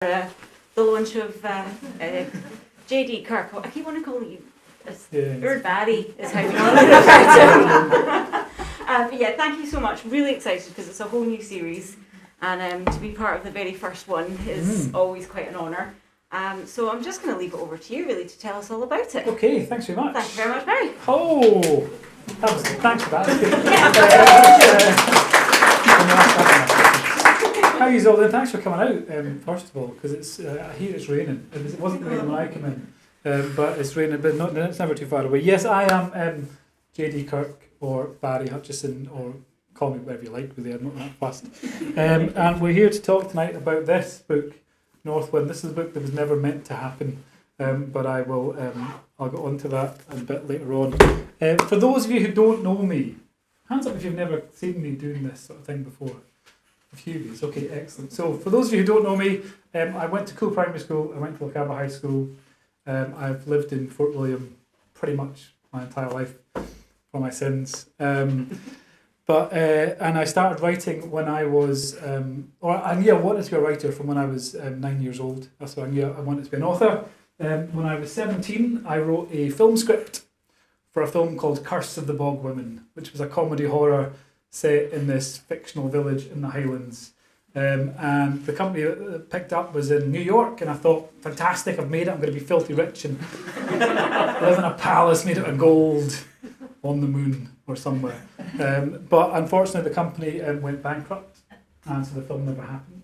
The launch of JD Kirk. I keep wanting to call you Erd Barry is how we normally refer to him. But yeah, thank you so much. Really excited because it's a whole new series, and to be part of the very first one is always quite an honour. So I'm just going to leave it over to you really to tell us all about it. Okay, thanks very much. Thank you very much, Barry. Oh, thanks for that. How are you all doing? Thanks for coming out, first of all, because it's here it's raining. It wasn't raining when I came in, but it's raining, but it's never too far away. Yes, I am JD Kirk, or Barry Hutchison, or call me whatever you like, really, I'm not that fussed. And we're here to talk tonight about this book, Northwind. This is a book that was never meant to happen, but I'll go on to that a bit later on. For those of you who don't know me, hands up if you've never seen me doing this sort of thing before. A few of you, okay, excellent. So for those of you who don't know me, I went to Cool Primary School, I went to Lochaba High School, I've lived in Fort William pretty much my entire life for my sins. And I started writing when I was, I knew I wanted to be a writer from when I was 9 years old. That's what I knew I wanted to be an author. When I was 17, I wrote a film script for a film called Curse of the Bog Women, which was a comedy horror set in this fictional village in the Highlands. And the company that picked up was in New York, and I thought, fantastic, I've made it, I'm going to be filthy rich and live in a palace made out of gold on the moon or somewhere. But unfortunately the company went bankrupt, and so the film never happened.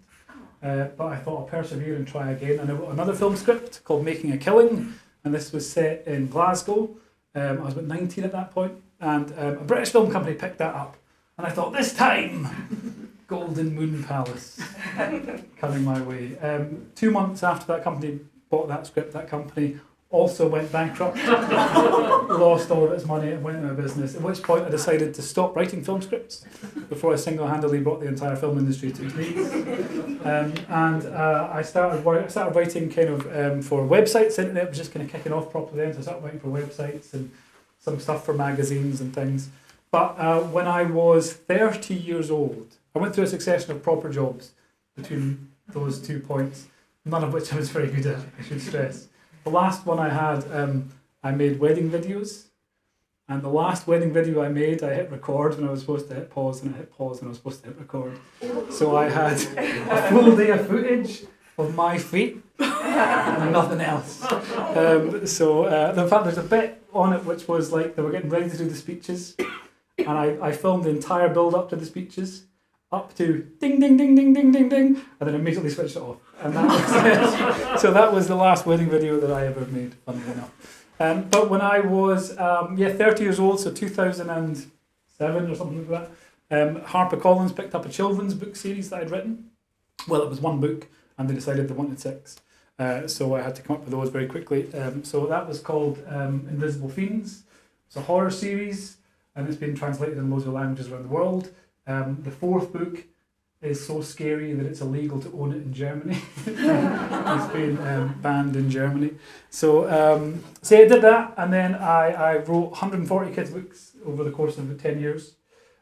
But I thought I'll persevere and try again, and I wrote another film script called Making a Killing, and this was set in Glasgow. I was about 19 at that point, and a British film company picked that up. And I thought, this time, Golden Moon Palace coming my way. 2 months after that company bought that script, that company also went bankrupt, lost all of its money and went out of business, at which point I decided to stop writing film scripts before I single-handedly brought the entire film industry to its knees. I started writing kind of for websites. The internet was just kind of kicking off properly then, so I started writing for websites and some stuff for magazines and things. But when I was 30 years old, I went through a succession of proper jobs between those 2 points, none of which I was very good at, I should stress. The last one I had, I made wedding videos. And the last wedding video I made, I hit record when I was supposed to hit pause, and I hit pause when I was supposed to hit record. So I had a full day of footage of my feet and nothing else. In fact, there's a bit on it which was like they were getting ready to do the speeches. And I filmed the entire build-up to the speeches, up to ding, ding, ding, ding, ding, ding, ding, and then immediately switched it off. And that was it. So that was the last wedding video that I ever made, funnily enough. But when I was 30 years old, so 2007 or something like that, HarperCollins picked up a children's book series that I'd written. Well, it was one book, and they decided they wanted 6. So I had to come up with those very quickly. So that was called Invisible Fiends. It's a horror series, and it's been translated in loads of languages around the world. The 4th book is so scary that it's illegal to own it in Germany. It's been banned in Germany. So I did that, and then I wrote 140 kids' books over the course of 10 years.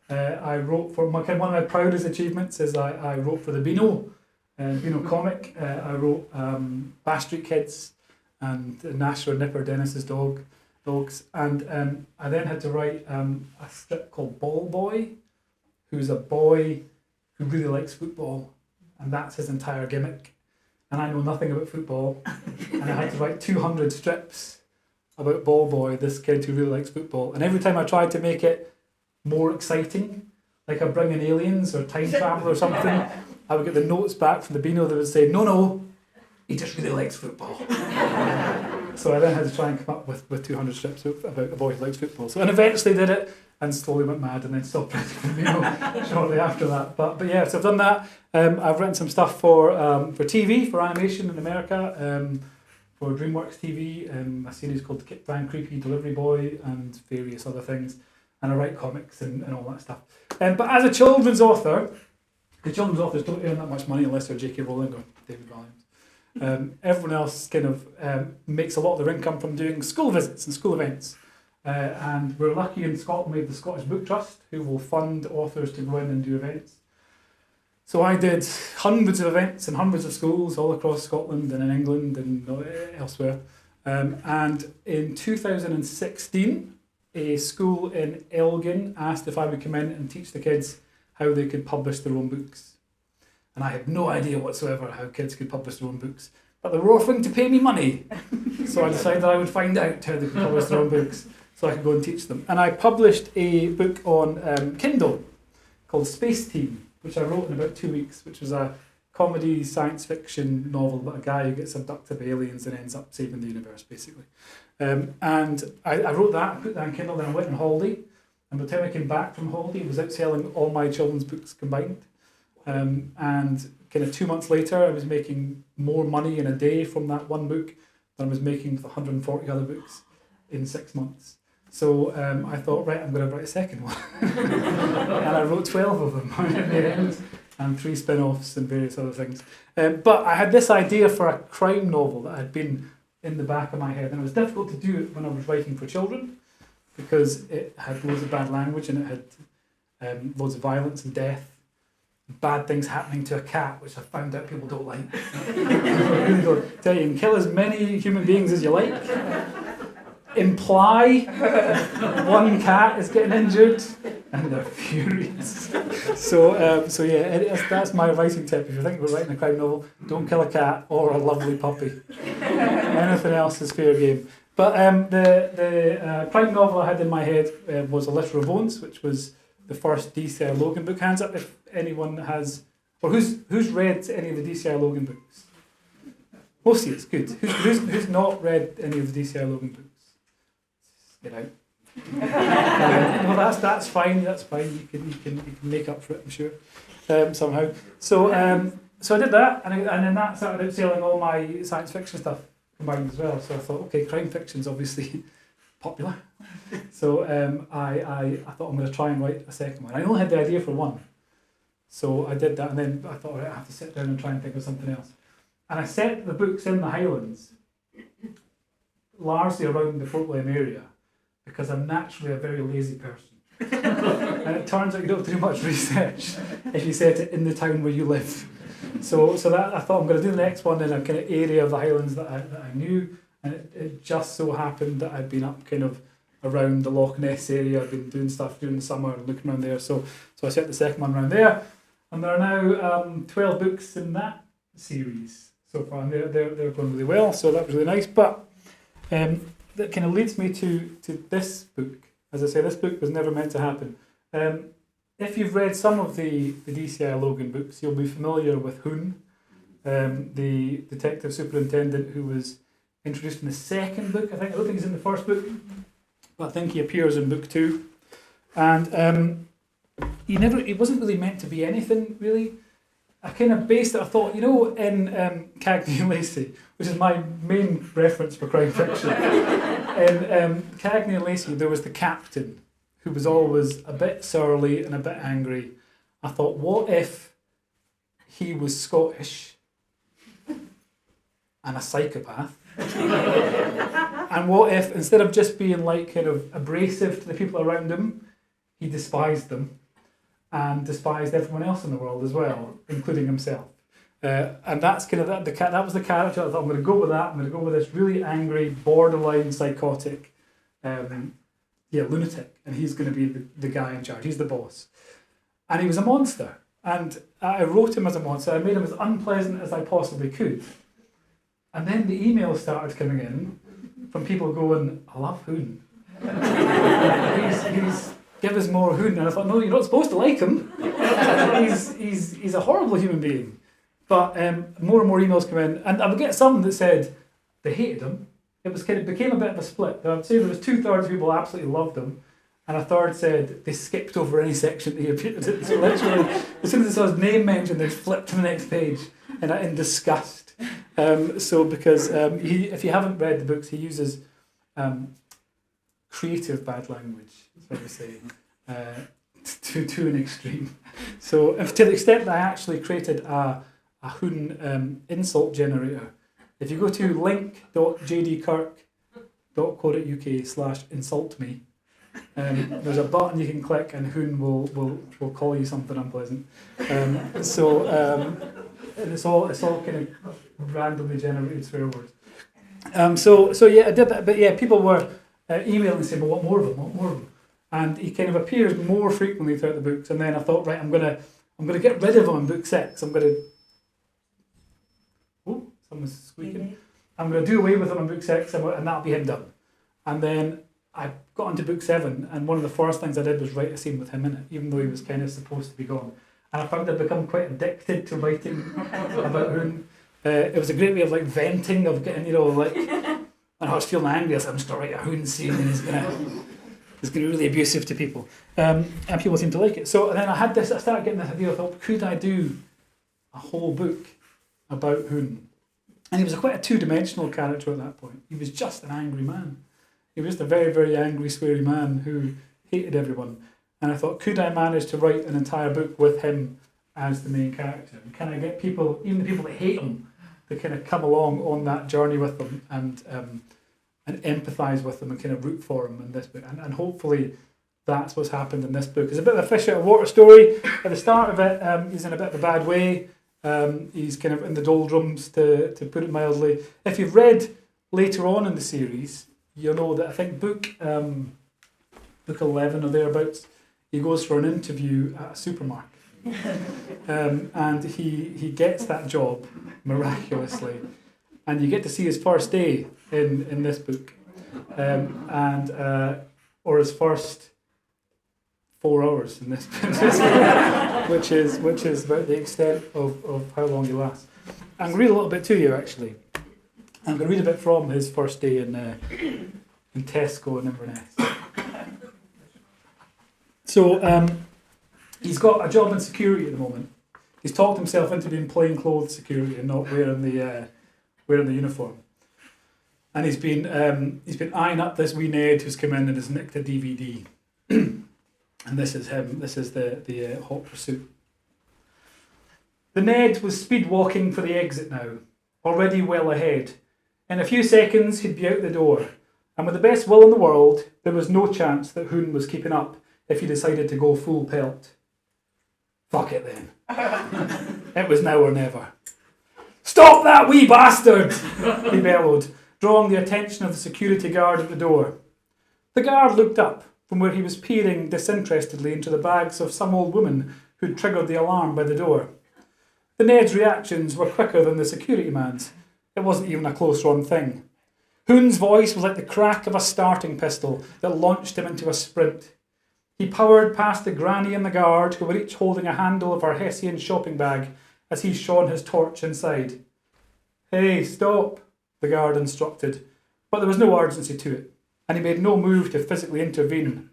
I wrote for one of my proudest achievements is I wrote for the Beano comic. I wrote Bash Street Kids and Nasher and Nipper, Dennis's dogs, and I then had to write a strip called Ball Boy, who's a boy who really likes football, and that's his entire gimmick. And I know nothing about football, and I had to write 200 strips about Ball Boy, this kid who really likes football. And every time I tried to make it more exciting, like I bring in aliens or time travel or something, I would get the notes back from the Beano that would say, no, he just really likes football. So I then had to try and come up with 200 strips about a boy who likes football. So, and eventually did it, and slowly went mad, and then stopped writing for the Beano shortly after that. But yeah, so I've done that. I've written some stuff for TV, for animation in America, for DreamWorks TV, a series called Kit Van Creepy Delivery Boy, and various other things. And I write comics and all that stuff. But as a children's author, the children's authors don't earn that much money unless they're J.K. Rowling or David Walliams. Everyone else kind of makes a lot of their income from doing school visits and school events. And we're lucky in Scotland we have the Scottish Book Trust, who will fund authors to go in and do events. So I did hundreds of events in hundreds of schools all across Scotland and in England and elsewhere. And in 2016, a school in Elgin asked if I would come in and teach the kids how they could publish their own books. And I had no idea whatsoever how kids could publish their own books. But they were offering to pay me money. So I decided I would find out how they could publish their own books so I could go and teach them. And I published a book on Kindle called Space Team, which I wrote in about 2 weeks, which was a comedy science fiction novel about a guy who gets abducted by aliens and ends up saving the universe, basically. And I wrote that, put that on Kindle, then I went on holiday. And by the time I came back from holiday, I was out selling all my children's books combined. And kind of 2 months later, I was making more money in a day from that one book than I was making with 140 other books in 6 months. So I thought, right, I'm going to write a second one. And I wrote 12 of them in the end, and 3 spin-offs and various other things. But I had this idea for a crime novel that had been in the back of my head, and it was difficult to do it when I was writing for children because it had loads of bad language and it had loads of violence and death. Bad things happening to a cat, which I found out people don't like. Really don't. Tell you can kill as many human beings as you like. Imply one cat is getting injured, and they're furious. So yeah, that's my writing tip. If you think about writing a crime novel, don't kill a cat or a lovely puppy. Anything else is fair game. But the crime novel I had in my head was A Litter of Bones, which was the first DCI Logan book. Hands up if anyone has, or who's read any of the DCI Logan books? Most of it's good. Who's not read any of the DCI Logan books? Get out. No, that's fine. That's fine. You can make up for it, I'm sure, somehow. So I did that, and then that started out selling all my science fiction stuff combined as well. So I thought, okay, crime fiction's obviously popular. So I thought I'm going to try and write a second one. I only had the idea for one, so I did that, and then I thought, right, I have to sit down and try and think of something else. And I set the books in the Highlands, largely around the Fort William area, because I'm naturally a very lazy person. And it turns out you don't have to do much research if you set it in the town where you live. So that I thought I'm going to do the next one in a kind of area of the Highlands that I knew, and it just so happened that I'd been up kind of around the Loch Ness area. I've been doing stuff during the summer and looking around there. So I set the second one around there, and there are now 12 books in that series so far, and they're going really well. So that was really nice. But that kind of leads me to this book. As I say, this book was never meant to happen. If you've read some of the DCI Logan books, you'll be familiar with Hoon, the detective superintendent who was introduced in the second book. I don't think he's in the first book, but I think he appears in book 2. And he wasn't really meant to be anything, really. I kind of based it, I thought, in Cagney and Lacey, which is my main reference for crime fiction. In Cagney and Lacey, there was the captain, who was always a bit surly and a bit angry. I thought, what if he was Scottish and a psychopath? And what if, instead of just being like kind of abrasive to the people around him, he despised them and despised everyone else in the world as well, including himself. And that's kind of that was the character. I thought, I'm going to go with that. I'm going to go with this really angry, borderline psychotic lunatic, and he's going to be the guy in charge. He's the boss. And he was a monster. And I wrote him as a monster. I made him as unpleasant as I possibly could. And then the emails started coming in from people going, I love Hoon. he's give us more Hoon. And I thought, no, you're not supposed to like him. he's a horrible human being. But more and more emails come in, and I would get some that said they hated him. It became a bit of a split. I would say there was 2/3 of people absolutely loved him, and a third said they skipped over any section that he appeared in. So literally, as soon as they saw his name mentioned, they flipped to the next page in disgust. Because if you haven't read the books, he uses creative bad language, so to say, to an extreme. So to the extent that I actually created a Hoon insult generator. If you go to link.jdkirk.co.uk/insult me, There's a button you can click, and Hoon will call you something unpleasant. And it's all kind of randomly generated swear words. So yeah, I did that. But yeah, people were emailing saying, "Well, what more of them? What more of them?" And he kind of appears more frequently throughout the books. And then I thought, right, I'm gonna get rid of him in book 6. Oh, someone's squeaking. I'm gonna do away with him in book 6, and that'll be him done. And then I got into book 7, and one of the first things I did was write a scene with him in it, even though he was kind of supposed to be gone. And I found I'd become quite addicted to writing about Hoon. It was a great way of like venting, of getting, and I was feeling angry. I said, I'm just going to write a Hoon scene, and he's going to be really abusive to people. And people seem to like it. So then I started getting this idea. I thought, could I do a whole book about Hoon? And he was quite a two-dimensional character at that point. He was just an angry man. He was just a very, very angry, sweary man who hated everyone. And I thought, could I manage to write an entire book with him as the main character? And can I get people, even the people that hate him, to kind of come along on that journey with them and empathise with them and kind of root for him in this book? And hopefully that's what's happened in this book. It's a bit of a fish out of water story. At the start of it, he's in a bit of a bad way. He's kind of in the doldrums, to put it mildly. If you've read later on in the series, you'll know that I think book 11 or thereabouts, he goes for an interview at a supermarket. And he gets that job miraculously. And you get to see his first day in this book. Or his first 4 hours in this book, which is about the extent of how long he lasts. I'm going to read a little bit to you, actually. I'm going to read a bit from his first day in Tesco in Inverness. So he's got a job in security at the moment. He's talked himself into being plainclothes security and not wearing the uniform. And he's been eyeing up this wee Ned who's come in and has nicked a DVD. And this is him. This is the hot pursuit. The Ned was speed walking for the exit now, already well ahead. In a few seconds, he'd be out the door. And with the best will in the world, there was no chance that Hoon was keeping up if he decided to go full pelt. Fuck it then. It was now or never. Stop that wee bastard! He bellowed, drawing the attention of the security guard at the door. The guard looked up from where he was peering disinterestedly into the bags of some old woman who'd triggered the alarm by the door. The Ned's reactions were quicker than the security man's. It wasn't even a close-run thing. Hoon's voice was like the crack of a starting pistol that launched him into a sprint. He powered past the granny and the guard, who were each holding a handle of her Hessian shopping bag, as he shone his torch inside. Hey, stop, the guard instructed, but there was no urgency to it, and he made no move to physically intervene.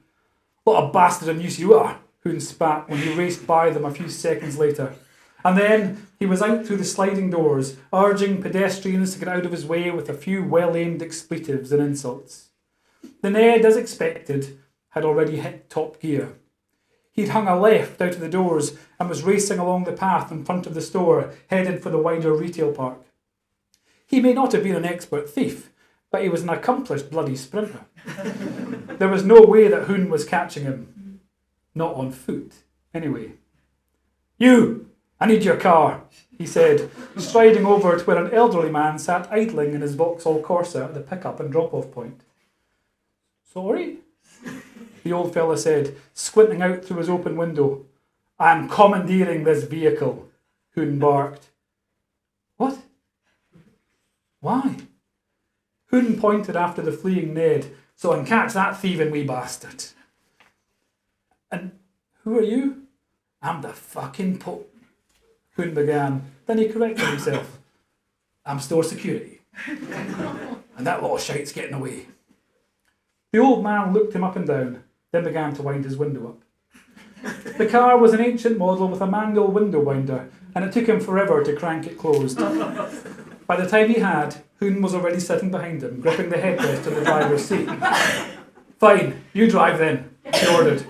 What a bastard and use you are, Hoon spat when he raced by them a few seconds later. And then he was out through the sliding doors, urging pedestrians to get out of his way with a few well-aimed expletives and insults. The Ned, as expected, had already hit top gear. He'd hung a left out of the doors and was racing along the path in front of the store, headed for the wider retail park. He may not have been an expert thief, but he was an accomplished bloody sprinter. There was no way that Hoon was catching him. Not on foot, anyway. You! I need your car, he said, striding over to where an elderly man sat idling in his Vauxhall Corsa at the pick-up and drop-off point. Sorry? The old fella said, squinting out through his open window. I'm commandeering this vehicle, Hoon barked. What? Why? Hoon pointed after the fleeing Ned, so I can catch that thieving wee bastard. And who are you? I'm the fucking Pope. Hoon began. Then he corrected himself. I'm store security. And that lot of shite's getting away. The old man looked him up and down, then began to wind his window up. The car was an ancient model with a manual window winder, and it took him forever to crank it closed. By the time he had, Hoon was already sitting behind him, gripping the headrest of the driver's seat. Fine, you drive then, he ordered.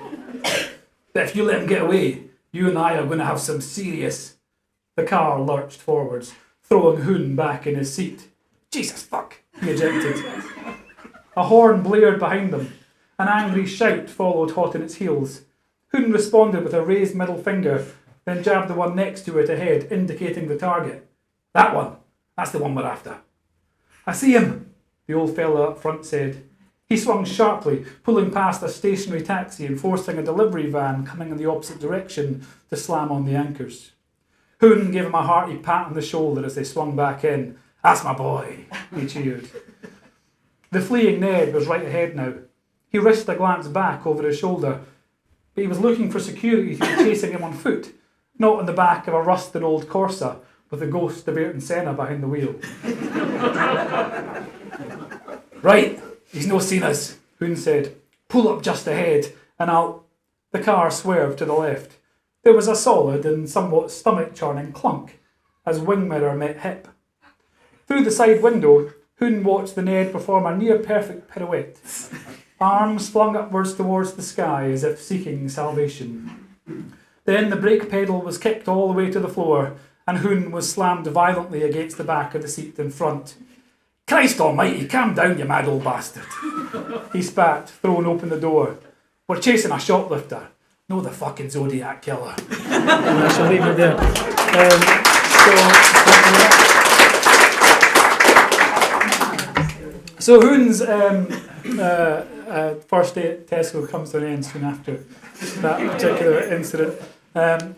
But if you let him get away, you and I are going to have some serious... The car lurched forwards, throwing Hoon back in his seat. Jesus fuck, he ejected. A horn blared behind them, An angry shout followed hot on its heels. Hoon responded with a raised middle finger, then jabbed the one next to it ahead, indicating the target. That one. That's the one we're after. I see him, the old fellow up front said. He swung sharply, pulling past a stationary taxi and forcing a delivery van coming in the opposite direction to slam on the anchors. Hoon gave him a hearty pat on the shoulder as they swung back in. That's my boy, he cheered. The fleeing Ned was right ahead now. He risked a glance back over his shoulder, but he was looking for security to be chasing him on foot, not on the back of a rusted old Corsa with the ghost of Ayrton Senna behind the wheel. Right, he's no seen us, Hoon said. Pull up just ahead, and I'll... The car swerved to the left. There was a solid and somewhat stomach-churning clunk as wing mirror met hip. Through the side window, Hoon watched the Ned perform a near-perfect pirouette, arms flung upwards towards the sky as if seeking salvation. Then the brake pedal was kicked all the way to the floor, and Hoon was slammed violently against the back of the seat in front. Christ almighty, calm down, you mad old bastard, he spat, throwing open the door. We're chasing a shoplifter, no the fucking Zodiac killer. And I shall leave it there. So Hoon's first day at Tesco comes to an end soon after that particular incident. And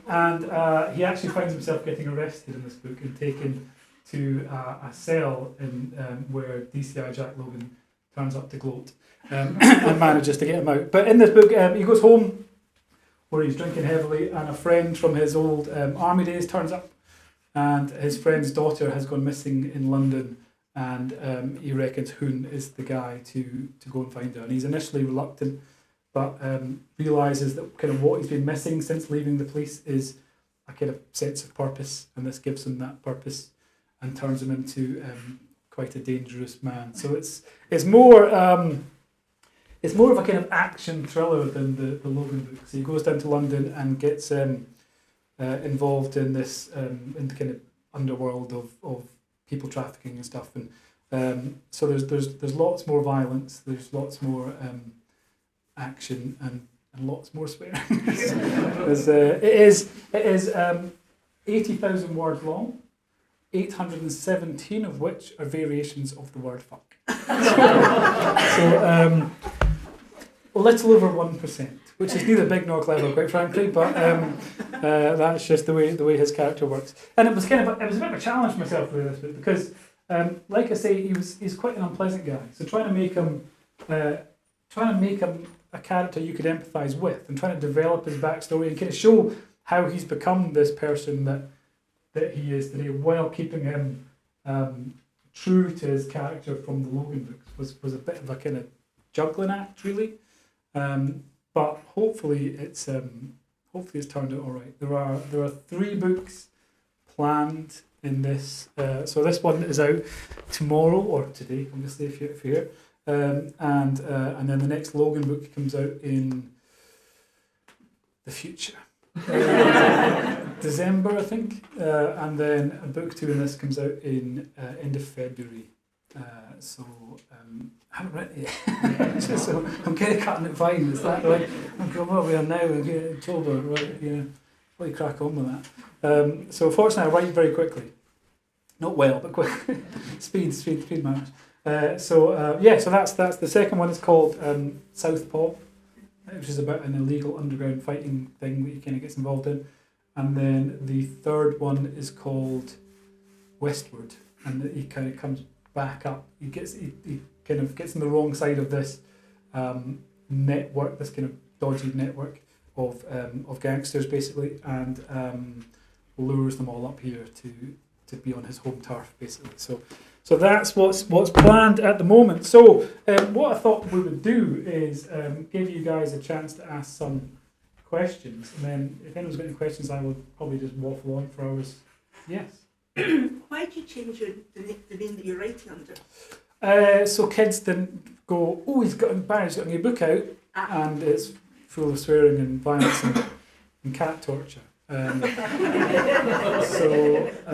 he actually finds himself getting arrested in this book and taken to a cell in where DCI Jack Logan turns up to gloat and manages to get him out. But in this book, he goes home where he's drinking heavily, and a friend from his old army days turns up, and his friend's daughter has gone missing in London, and he reckons Hoon is the guy to go and find her. And he's initially reluctant, but realises that kind of what he's been missing since leaving the police is a kind of sense of purpose, and this gives him that purpose and turns him into quite a dangerous man. So it's more of a kind of action thriller than the Logan book. So he goes down to London and gets involved in this in the kind of underworld of people trafficking and stuff, and so there's lots more violence, there's lots more action and lots more swearing. It is 80,000 words long, 817 of which are variations of the word fuck. So a little over 1%, which is neither big nor clever, quite frankly, but that's just the way his character works. And it was a bit of a challenge for myself with this book because, like I say, he's quite an unpleasant guy. So trying to make him a character you could empathise with, and trying to develop his backstory and kind of show how he's become this person that he is today, while keeping him true to his character from the Logan books, was a bit of a kind of juggling act, really. But hopefully it's turned out all right. There are 3 books planned in this. So this one is out tomorrow or today, obviously, if you're here. And then the next Logan book comes out in the future, December, I think. And then book 2 in this comes out in end of February. So I haven't read it yet. So I'm kind of cutting it fine. It's that like, what we are now, we're getting October, right? Yeah, really crack on with that. So fortunately, I write very quickly. Not well, but quick. Speed matters. So that's the second one. Is called Southpaw, which is about an illegal underground fighting thing that he kind of gets involved in. And then the third one is called Westward, and he kind of comes back up. He kind of gets on the wrong side of this network, this kind of dodgy network of gangsters, basically, and lures them all up here to be on his home turf, basically. So that's what's planned at the moment. So what I thought we would do is give you guys a chance to ask some questions, and then if anyone's got any questions, I will probably just waffle on for hours. Yes. Why did you change the name that you're writing under? So kids didn't go, oh, he's got a new book out, and it's full of swearing and violence and cat torture. So I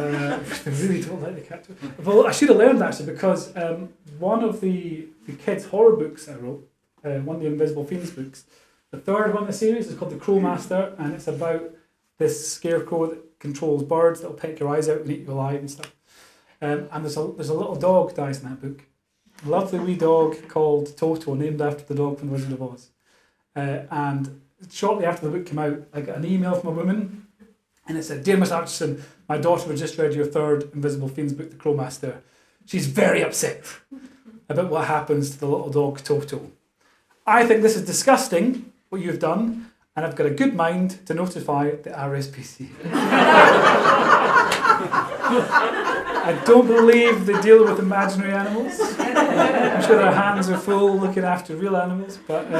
really don't like the cat torture. Well, I should have learned actually, because one of the kids' horror books I wrote one of the Invisible Fiends books. The third one in the series is called The Crowmaster, and it's about this scarecrow that controls birds that'll peck your eyes out and eat you alive and stuff. And there's a little dog dies in that book. A lovely wee dog called Toto, named after the dog from The Wizard of Oz. And shortly after the book came out, I got an email from a woman, and it said, "Dear Miss Archison, my daughter has just read your third Invisible Fiends book, The Crowmaster. She's very upset about what happens to the little dog Toto. I think this is disgusting, what you've done, and I've got a good mind to notify the RSPC." I don't believe they deal with imaginary animals. I'm sure their hands are full looking after real animals, but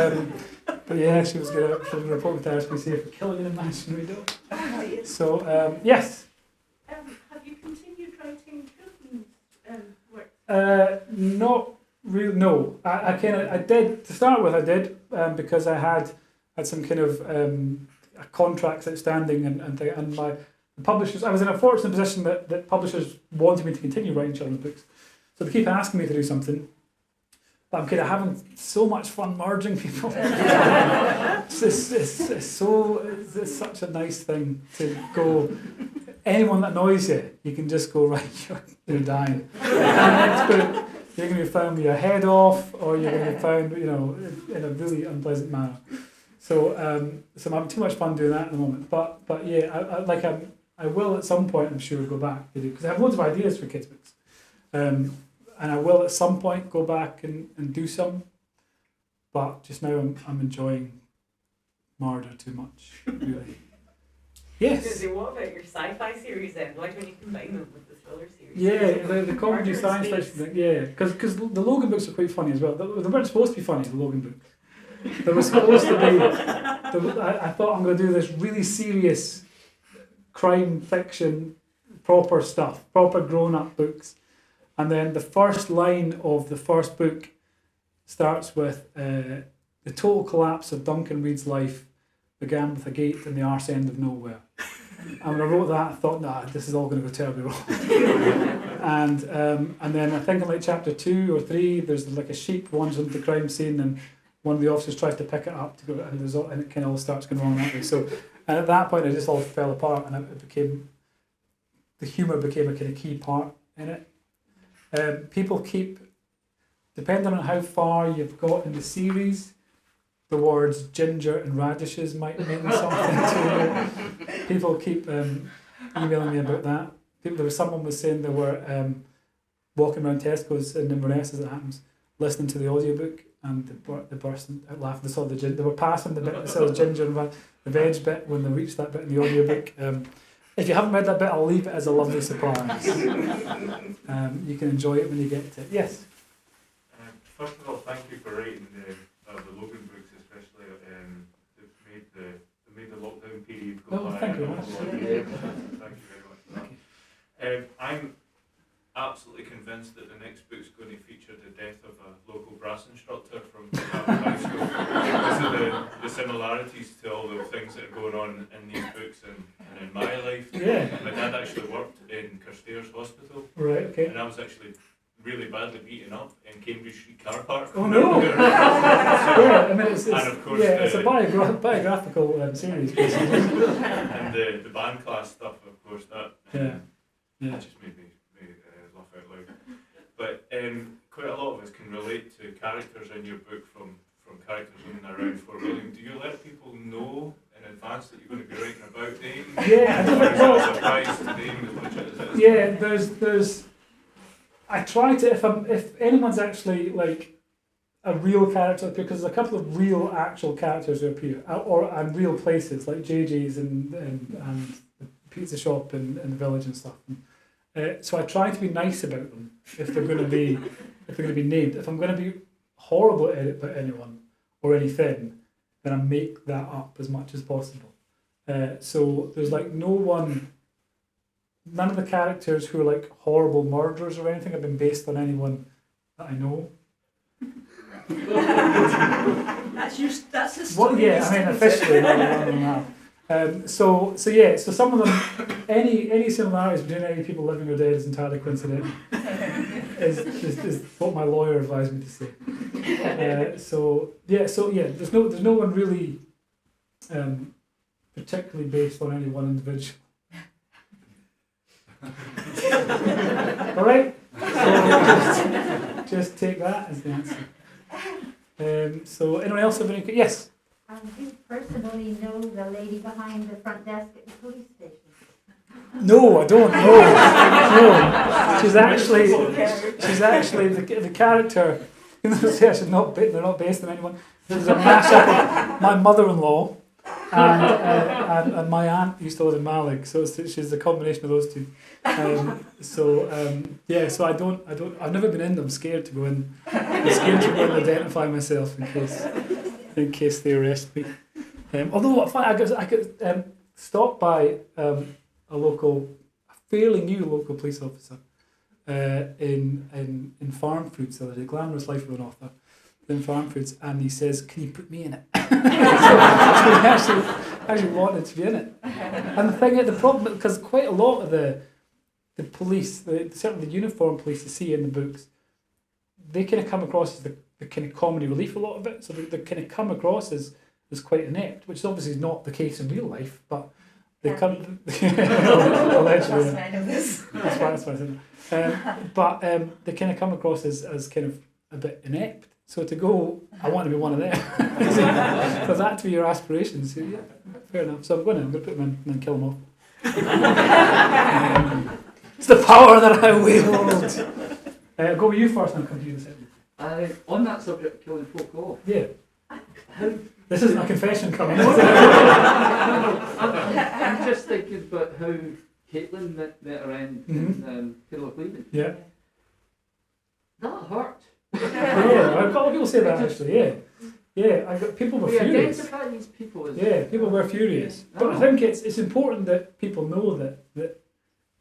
yeah, she was going to report to the RSPC for killing an imaginary dog. So, yes. Have you continued writing children's work? Not really. No, I did to start with. I did because I had some kind of contracts outstanding, and my publishers. I was in a fortunate position that publishers wanted me to continue writing children's books, so they keep asking me to do something. But I'm kind of having so much fun merging people. It's such a nice thing to go. Anyone that annoys you, you can just go, right, you're dying. And next book, you're going to be found with your head off, or you're going to be found, in a really unpleasant manner. So I'm having too much fun doing that at the moment. But yeah, I will at some point, I'm sure, go back to do, because I have loads of ideas for kids' books. And I will at some point go back and do some. But just now I'm enjoying murder too much, really. Yes. What about your sci-fi series then? Why don't you combine them with the thriller series? Yeah, the comedy science fiction thing. Yeah, because the Logan books are quite funny as well. They weren't supposed to be funny, the Logan book. They were supposed to be. I thought I'm going to do this really serious crime fiction, proper stuff, proper grown-up books. And then the first line of the first book starts with the total collapse of Duncan Reed's life began with a gate in the arse end of nowhere. And when I wrote that, I thought, nah, this is all going to go terribly wrong. And then I think in like chapter 2 or 3, there's like a sheep wanders into the crime scene, and one of the officers tries to pick it up to go, and it kind of all starts going wrong that way. So, and at that point, it just all fell apart, and the humour became a kind of key part in it. People keep, depending on how far you've got in the series, the words ginger and radishes might mean something to you. People keep emailing me about that. Someone was saying they were walking around Tesco's in Inverness, as it happens, listening to the audiobook, and they burst out laughing. They saw they were passing the bit that says ginger and the veg bit when they reached that bit in the audiobook. If you haven't read that bit, I'll leave it as a lovely surprise. You can enjoy it when you get to it. Yes? First of all, thank you for writing the Logan books, especially. They made the lockdown period go by. Thank you very much. Thank you very much for that. I'm absolutely convinced that the next book's going to feature the death of a local brass instructor from high school. Because of the similarities to all the things that are going on in these books and in my life. Yeah. My dad actually worked in Carstairs Hospital. Right, okay. And I was actually really badly beaten up in Cambridge Street car park. Oh no! Yeah, I mean it's of course it's a biographical series, basically. And the band class stuff, of course, that just made me laugh out loud. But quite a lot of us can relate to characters in your book from characters in and around Fort William. Do you let people know in advance that you're going to be writing about them? Yeah, or is it a surprise to them as much as it is? Yeah, there's. I try to, if anyone's actually like a real character, because there's a couple of real actual characters who appear, and real places like JJ's and the pizza shop in the village and stuff. So I try to be nice about them if they're going to be named. If I'm going to be horrible about anyone or anything, then I make that up as much as possible. So there's like none of the characters who are like horrible murderers or anything have been based on anyone that I know. That's a story. Well, yeah, I mean officially, so some of them, any similarities between any people living or dead is entirely coincidental. is what my lawyer advised me to say. So there's no one really particularly based on any one individual. All right. So just take that as the answer. So anyone else have any? Yes. Do you personally know the lady behind the front desk at the police station? No, I don't. No. She's actually the character. They're not based on anyone. There's a mashup of my mother-in-law and my aunt used to live in Malig, so she's a combination of those two. So I've never been in them. I'm scared to go in. I'm scared to go and identify myself in case they arrest me. Although I got stopped by a fairly new local police officer in Farm Foods the other day. Glamorous Life of an Author in Farm Foods, and he says, "Can you put me in it?" so he actually wanted to be in it. And the problem, because quite a lot of the police, certainly the uniform police you see in the books, they kind of come across as the kind of comedy relief, a lot of it. So they kind of come across as quite inept, which obviously is not the case in real life, but they come allegedly. That's what I said. But they kind of come across as kind of a bit inept. So to go, I want to be one of them. For that to be your aspiration, so yeah, fair enough. So I'm going to put them in and then kill them off. It's the power that I wield. Go with you first, and I'll come to you in a second. On that subject of killing folk off. Yeah. This isn't a confession coming. I'm just thinking about how Caitlin met her end in Pearl of Leaving. Yeah. That hurt. Yeah, a lot of people say that actually. Yeah. People were furious. Identify these people as People were furious. But I think it's important that people know that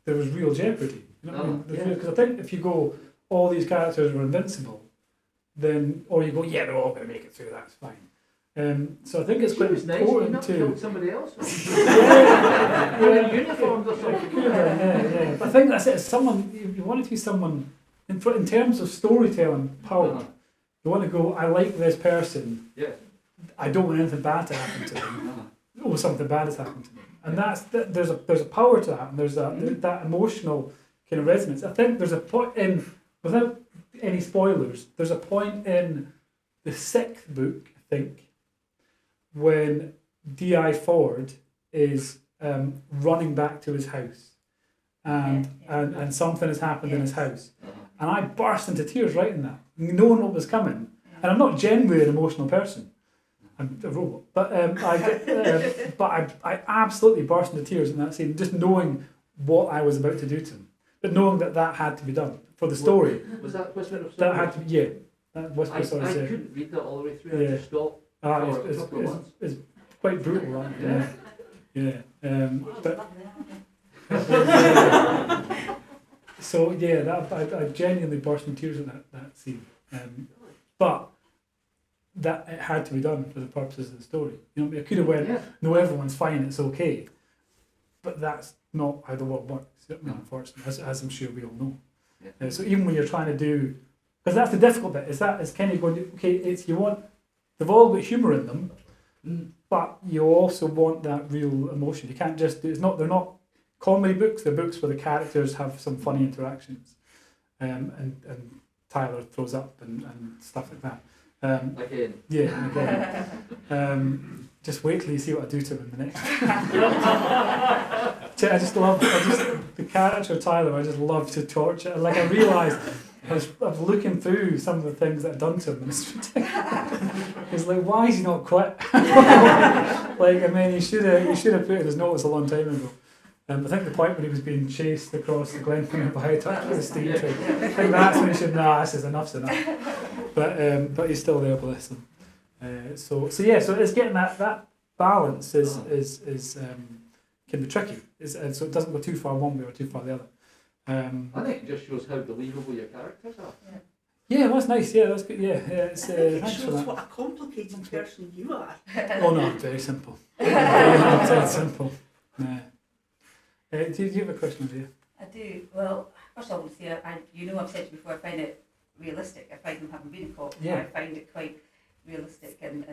there was real jeopardy. You know what I mean? Because I think if you go, all these characters were invincible, then, or you go, yeah, they're all going to make it through. That's fine. So I think it's quite important nice. to Killed somebody else. yeah, Uniformed or something. yeah. But I think that's it. Someone you want to be someone in terms of storytelling power. You want to go, I like this person. Yeah. I don't want anything bad to happen to them. Or something bad has happened to them. And there's a power to that, and there's that emotional kind of resonance. I think there's a point in, without any spoilers, there's a point in the 6th book, I think, when D.I. Ford is running back to his house, and something has happened in his house, and I burst into tears writing that, knowing what was coming. And I'm not generally an emotional person. I'm a robot, but I absolutely burst into tears in that scene, just knowing what I was about to do to him, but knowing that had to be done for the story. Was that Whisper of Stories? That had to be, that Whisper of Stories. I couldn't read that all the way through. I just stopped. It's quite brutal, right? So I genuinely burst in tears at that scene, but that it had to be done for the purposes of the story. You know, I could have went, no, everyone's fine, it's okay, but that's not how the world works. Unfortunately, as I'm sure we all know. So even when you're trying to do, because that's the difficult bit, is kind of going, okay, they've all got humour in them, but you also want that real emotion. You can't just they're not comedy books, they're books where the characters have some funny interactions, and Tyler throws up and stuff like that. Again. Yeah, again. Just wait till you see what I do to him in the next. I just the character of Tyler. I just love to torture. Like I realised, I was looking through some of the things that I'd done to him, and it's ridiculous. It's like, why is he not quit? Like, I mean, he should have put in his notice a long time ago. I think the point when he was being chased across the Glenfinnan by the steam train, I think that's when he should. This is enough's enough. But he's still there, bless him. So it's getting that balance is can be tricky. So it doesn't go too far one way or too far the other. I think it just shows how believable your characters are. Yeah, that's nice. Yeah, that's good. Yeah, it's, it thanks for shows that. what a complicated person you are. Oh no, very simple. Very simple. Yeah. Do you have a question, dear? I do. Well, first of all, I want to say, I've said to you before, I find it realistic. I find them having been a cop, Yeah. I find it quite realistic, and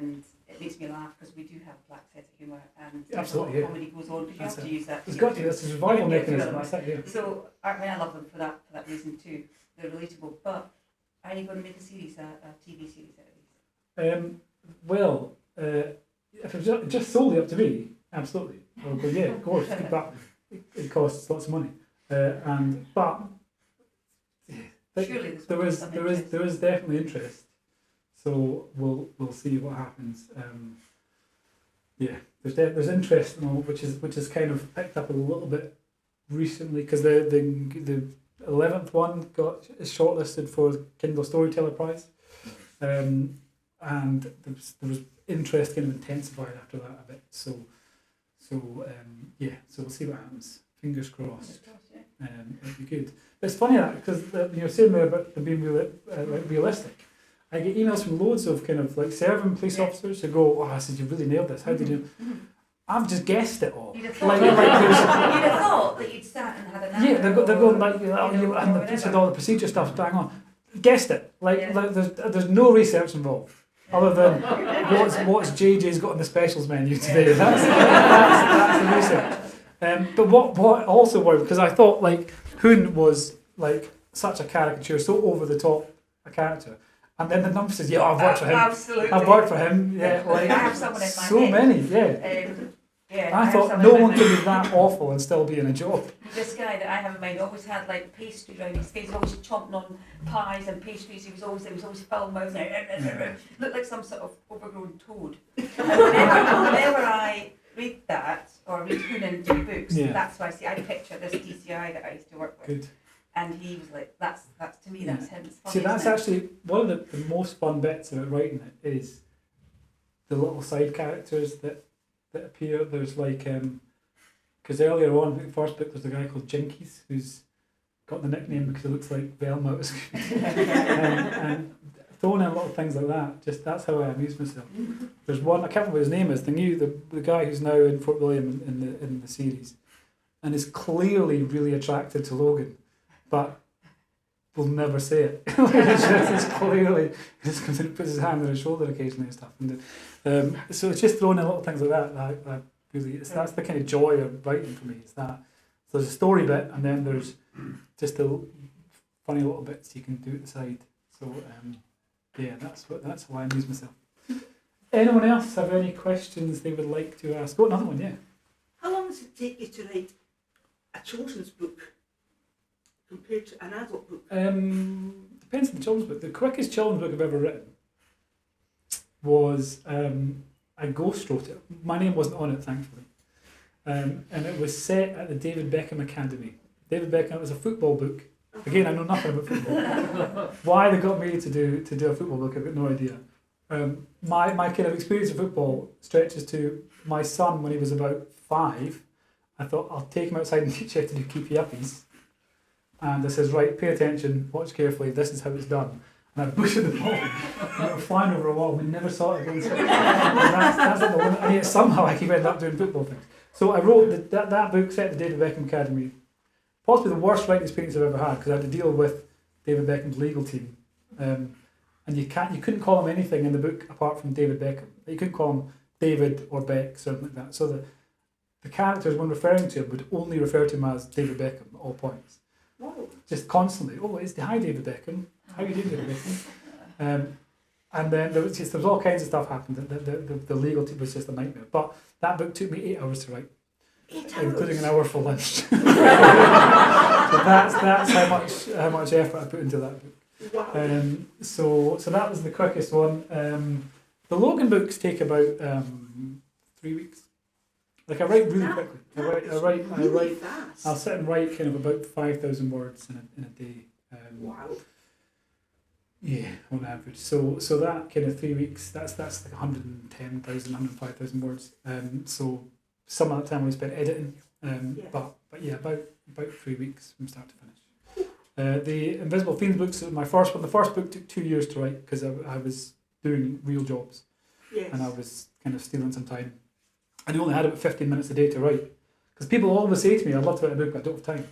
it makes me laugh because we do have a black sense of humour, and Absolutely, a lot yeah. of comedy goes on because you That's have it. to use that. There's got to be, that's a survival You wouldn't be able to mechanism. otherwise. That's it, yeah. So I love them for that reason too. They're relatable. But are you going to make a series, a TV series out of these? Well, if it's just solely up to me, absolutely. I'll go, yeah, of course, but it costs lots of money. But Surely there's there is some there is interest. there is definitely interest. So we'll see what happens. There's interest, which is kind of picked up a little bit recently because the 11th one is shortlisted for the Kindle Storyteller Prize, and there was interest kind of intensified after that a bit. So we'll see what happens. Fingers crossed. It'd be good. But it's funny that because you're saying there about them being realistic. I get emails from loads of kind of like serving police officers who go, "Oh, I said you really nailed this. How did you?" I've just guessed it all. You'd have thought, you'd have thought that you'd sat and had an Yeah, they're going like or and whatever. said all the procedure stuff bang on. Guessed it. Yeah. Like there's no research involved other than what's JJ's got on the specials menu today. That's the research. But what also worried, because I thought like Hoon was like such a caricature, so over the top a character, and then the number says, "Yeah, I've worked for him. Absolutely. I've worked for him." Yeah, like I have someone in my so head. many. Yeah. I have thought someone no in one my could mind. be that awful and still be in a job. This guy that I have in mind always had like pastry around his face, always chomping on pies and pastries. There was always foul mouth. Looked like some sort of overgrown toad. And whenever I read that or read Hoon in two books, Yeah. that's why I picture this DCI that I used to work with. Good. And he was like, that's to me, that's him. It's funny, See, that's isn't it? actually one of the most fun bits about writing it is the little side characters that appear. There's like, because earlier on, in the first book, there's a guy called Jinkies who's got the nickname because he looks like Velma. And throwing in a lot of things like that, just that's how I amuse myself. There's one, I can't remember what his name is, the guy who's now in Fort William in the series, and is clearly really attracted to Logan, but will never say it. It's clearly, he just comes in and puts his hand on his shoulder occasionally and stuff. And so it's just throwing in little things like that really, that's the kind of joy of writing for me, is that. So there's a story bit, and then there's just the funny little bits you can do at the side. So that's how I amuse myself. Anyone else have any questions they would like to ask? Oh, another one, yeah. How long does it take you to write a children's book compared to an adult book? Depends on the children's book. The quickest children's book I've ever written was I ghost wrote it. My name wasn't on it, thankfully. And it was set at the David Beckham Academy. David Beckham, it was a football book. Again, I know nothing about football. Why they got me to do a football book, I've got no idea. My kind of experience of football stretches to my son when he was about 5. I thought, I'll take him outside and teach you how to do keepy uppies. And I says, right, pay attention, watch carefully, this is how it's done. And I bushed the ball, and it was flying over a wall, we never saw it again. So that's like the limit. And yet somehow I keep ending up doing football things. So I wrote that book set at the David Beckham Academy. Possibly the worst writing experience I've ever had, because I had to deal with David Beckham's legal team. And you couldn't call him anything in the book apart from David Beckham. You couldn't call him David or Beck, something like that. So the characters, when referring to him, would only refer to him as David Beckham at all points. Wow. Just constantly, hi David Beckham, how are you doing, David Beckham? And then there was all kinds of stuff happened. The legal team was just a nightmare. But that book took me 8 hours to write, 8 hours? including an hour for lunch. So that's how much effort I put into that book. Wow. So that was the quickest one. The Logan books take about 3 weeks. Like I write really quickly. I write. Really fast. I'll sit and write kind of about 5,000 words in a day. Wow. Yeah, on average. So that kind of 3 weeks. That's like 110,000, 105,000 words. So some of that time we spent editing. Yes. But yeah, about 3 weeks from start to finish. The Invisible Fiends books, my first one. The first book took 2 years to write because I was doing real jobs. Yes. And I was kind of stealing some time. And I only had about 15 minutes a day to write. Because people always say to me, I'd love to write a book, but I don't have time.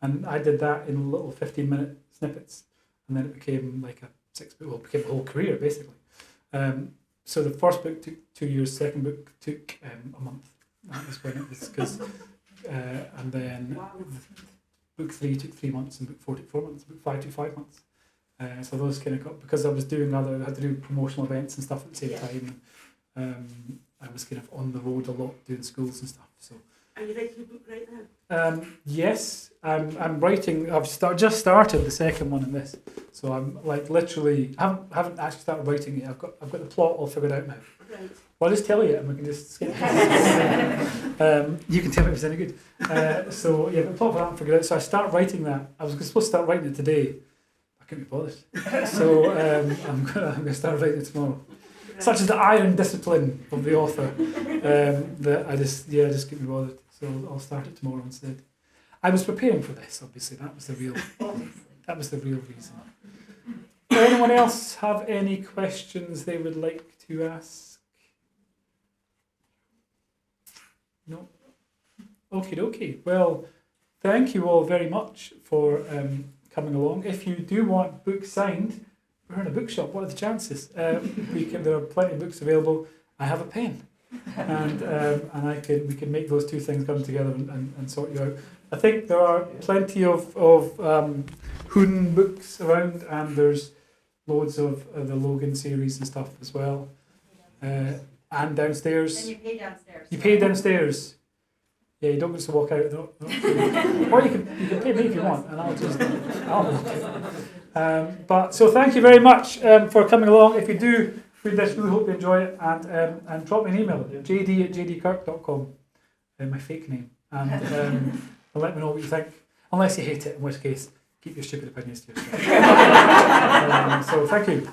And I did that in little 15-minute snippets. and then it became like a 6-book. Well, it became a whole career basically. So the first book took 2 years. Second book took a month. That was when it was because, and then book 3 took 3 months, and book 4 took 4 months. Book 5 took 5 months. So those kind of got, because I was doing I had to do promotional events and stuff at the same time. I was kind of on the road a lot doing schools and stuff. So. Are you writing a book right now? Yes, I'm writing. I've just started the second one in this, so I'm like literally. I haven't actually started writing it. I've got the plot all figured out now. Right. Well, I'll just tell you it, and we can just skip. You can tell me if it's any good. So yeah, the plot for that figured out. So I start writing that. I was supposed to start writing it today. I couldn't be bothered. So I'm gonna start writing it tomorrow. Such is the iron discipline of the author that I just couldn't be bothered. So I'll start it tomorrow instead. I was preparing for this, obviously. That was the real reason. Anyone else have any questions they would like to ask? No? Okie dokie. Well, thank you all very much for coming along. If you do want books signed, we're in a bookshop. What are the chances? There are plenty of books available. I have a pen. And we can make those two things come together and sort you out. I think there are plenty of Hoon books around, and there's loads of the Logan series and stuff as well. And downstairs. And you pay downstairs. You pay downstairs. Yeah, you don't get to walk out. Or you can pay me if you want, and I'll walk out. But so thank you very much for coming along. If you do read this, really hope you enjoy it, and drop me an email, jd@jdkirk.com, my fake name, and let me know what you think. Unless you hate it, in which case, keep your stupid opinions to yourself. So thank you.